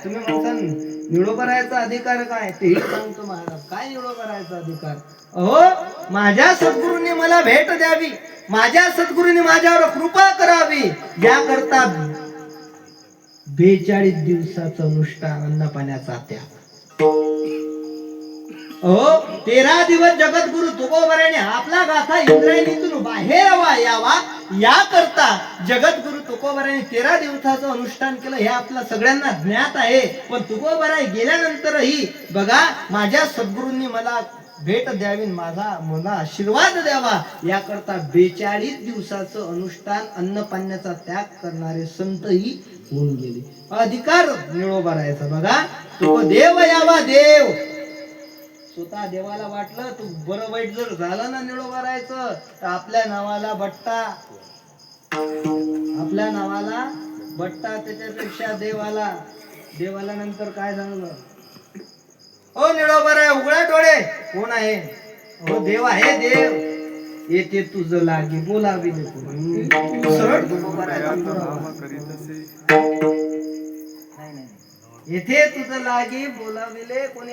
तुम्ही म्हणसान निळोबा राहायचा अधिकार काय, तेही सांगतो महाराज. काय निळोबा राहायचा अधिकार? अहो, माझ्या सद्गुरूंनी मला भेट द्यावी, माझ्या सद्गुरूंनी माझ्यावर कृपा करावी, याकरता 42 दिवसाचं अनुष्ठान, अन्न पाण्याचा त्याग. हो, 13 दिवस जगद्गुरु तुकोबाराने आपला गाथा इंद्रायणीतून बाहेर यावा, याकरता जगद्गुरु तुकोबाराने 13 दिवसाचं अनुष्ठान केलं. हे आपल्या सगळ्यांना ज्ञात आहे. पण तुकोबाराय गेल्यानंतरही बघा, माझ्या सद्गुरूंनी मला भेट द्यावी, माझा मला आशीर्वाद द्यावा, याकरता 42 दिवसाचं अनुष्ठान, अन्न पाण्याचा त्याग करणारे संतही होऊन गेले. अधिकार निळोबा राहायचा. बघा, तो देव यावा देव. स्वतः देवाला वाटलं तू बरं वाईट जर झालं ना निळोबा राहायचं, तर आपल्या नावाला बट्टा, आपल्या नावाला बट्टा. त्याच्यापेक्षा देवाला नंतर काय सांगलं, ओ निळोबा राय उघडा डोळे, कोण आहे? हो देव आहे, देव येते तुझं लागी बोलावी सरळ येथे तुझं लागी बोलाविले कोण?